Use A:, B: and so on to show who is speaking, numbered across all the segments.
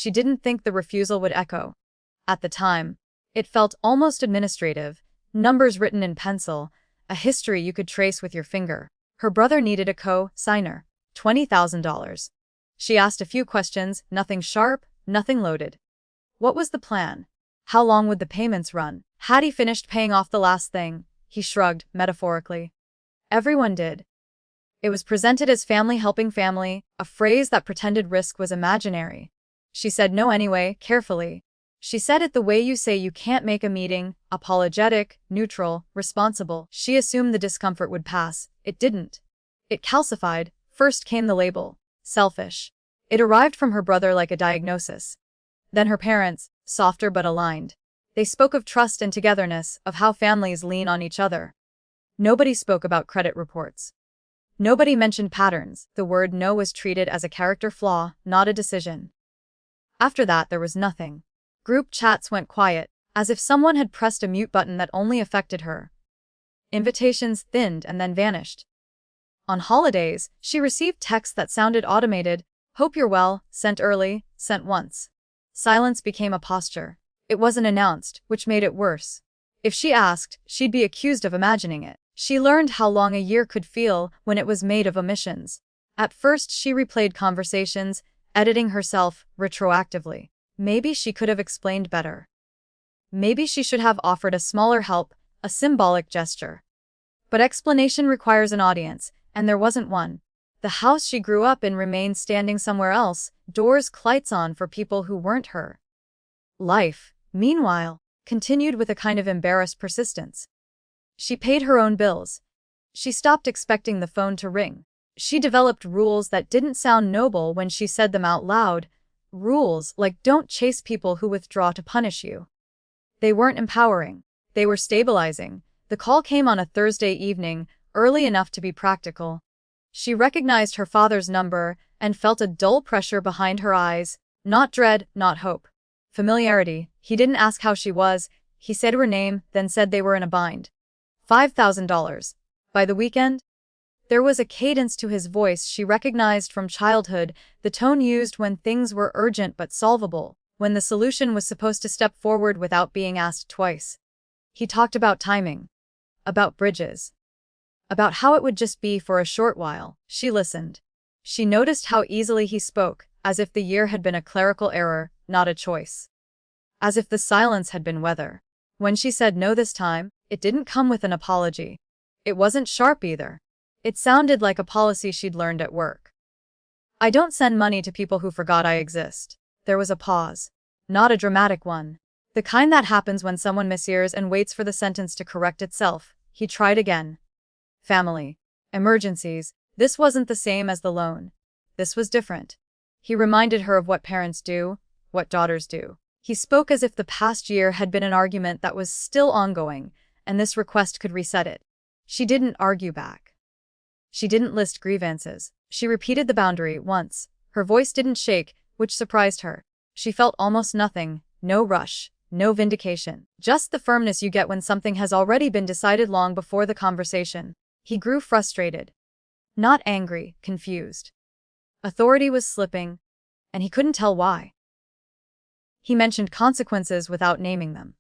A: She didn't think the refusal would echo. At the time, it felt almost administrative, numbers written in pencil, a history you could trace with your finger. Her brother needed a co-signer, $20,000. She asked a few questions, nothing sharp, nothing loaded. What was the plan? How long would the payments run? Had he finished paying off the last thing? He shrugged, metaphorically. Everyone did. It was presented as family helping family, a phrase that pretended risk was imaginary. She said no anyway, carefully. She said it the way you say you can't make a meeting, apologetic, neutral, responsible. She assumed the discomfort would pass. It didn't. It calcified. First came the label, selfish. It arrived from her brother like a diagnosis. Then her parents, softer but aligned. They spoke of trust and togetherness, of how families lean on each other. Nobody spoke about credit reports. Nobody mentioned patterns. The word no was treated as a character flaw, not a decision. After that, there was nothing. Group chats went quiet, as if someone had pressed a mute button that only affected her. Invitations thinned and then vanished. On holidays, she received texts that sounded automated, "Hope you're well," sent early, sent once. Silence became a posture. It wasn't announced, which made it worse. If she asked, she'd be accused of imagining it. She learned how long a year could feel when it was made of omissions. At first, she replayed conversations, editing herself retroactively. Maybe she could have explained better. Maybe she should have offered a smaller help, a symbolic gesture. But explanation requires an audience, and there wasn't one. The house she grew up in remained standing somewhere else, doors clites on for people who weren't her. Life, meanwhile, continued with a kind of embarrassed persistence. She paid her own bills. She stopped expecting the phone to ring. She developed rules that didn't sound noble when she said them out loud. Rules like don't chase people who withdraw to punish you. They weren't empowering. They were stabilizing. The call came on a Thursday evening, early enough to be practical. She recognized her father's number and felt a dull pressure behind her eyes, not dread, not hope. Familiarity. He didn't ask how she was, he said her name, then said they were in a bind. $5,000. By the weekend? There was a cadence to his voice she recognized from childhood, the tone used when things were urgent but solvable, when the solution was supposed to step forward without being asked twice. He talked about timing, about bridges, about how it would just be for a short while. She listened. She noticed how easily he spoke, as if the year had been a clerical error, not a choice. As if the silence had been weather. When she said no this time, it didn't come with an apology. It wasn't sharp either. It sounded like a policy she'd learned at work. "I don't send money to people who forgot I exist." There was a pause. Not a dramatic one. The kind that happens when someone mishears and waits for the sentence to correct itself. He tried again. Family. Emergencies. This wasn't the same as the loan. This was different. He reminded her of what parents do, what daughters do. He spoke as if the past year had been an argument that was still ongoing, and this request could reset it. She didn't argue back. She didn't list grievances. She repeated the boundary once. Her voice didn't shake, which surprised her. She felt almost nothing, no rush, no vindication. Just the firmness you get when something has already been decided long before the conversation. He grew frustrated. Not angry, confused. Authority was slipping, and he couldn't tell why. He mentioned consequences without naming them.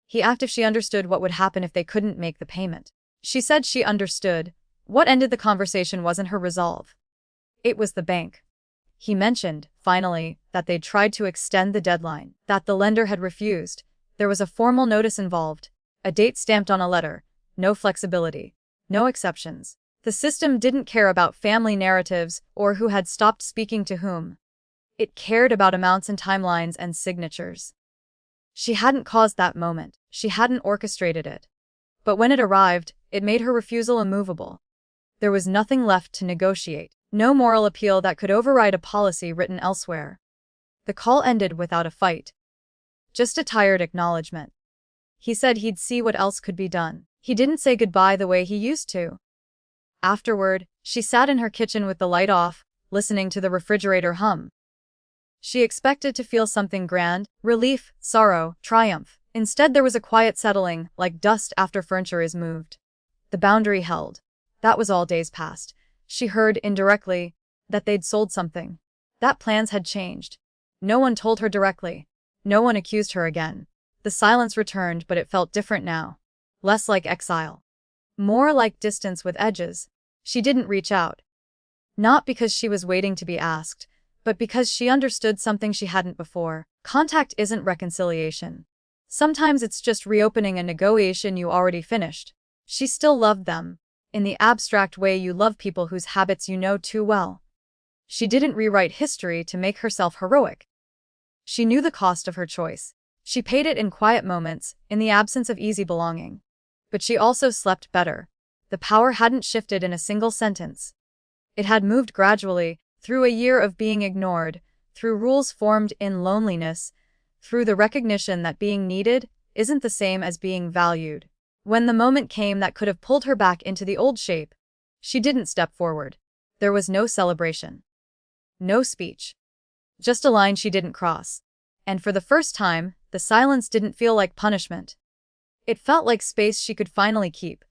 A: He asked if she understood what would happen if they couldn't make the payment. She said she understood. What ended the conversation wasn't her resolve. It was the bank. He mentioned, finally, that they'd tried to extend the deadline, that the lender had refused. There was a formal notice involved, a date stamped on a letter, no flexibility, no exceptions. The system didn't care about family narratives or who had stopped speaking to whom. It cared about amounts and timelines and signatures. She hadn't caused that moment. She hadn't orchestrated it. But when it arrived, it made her refusal immovable. There was nothing left to negotiate, no moral appeal that could override a policy written elsewhere. The call ended without a fight. Just a tired acknowledgement. He said he'd see what else could be done. He didn't say goodbye the way he used to. Afterward, she sat in her kitchen with the light off, listening to the refrigerator hum. She expected to feel something grand, relief, sorrow, triumph. Instead there was a quiet settling, like dust after furniture is moved. The boundary held. That was all. Days passed. She heard, indirectly, that they'd sold something. That plans had changed. No one told her directly. No one accused her again. The silence returned, but it felt different now. Less like exile. More like distance with edges. She didn't reach out. Not because she was waiting to be asked, but because she understood something she hadn't before. Contact isn't reconciliation. Sometimes it's just reopening a negotiation you already finished. She still loved them, in the abstract way you love people whose habits you know too well. She didn't rewrite history to make herself heroic. She knew the cost of her choice. She paid it in quiet moments, in the absence of easy belonging. But she also slept better. The power hadn't shifted in a single sentence. It had moved gradually, through a year of being ignored, through rules formed in loneliness, through the recognition that being needed isn't the same as being valued. When the moment came that could have pulled her back into the old shape, she didn't step forward. There was no celebration. No speech. Just a line she didn't cross. And for the first time, the silence didn't feel like punishment. It felt like space she could finally keep.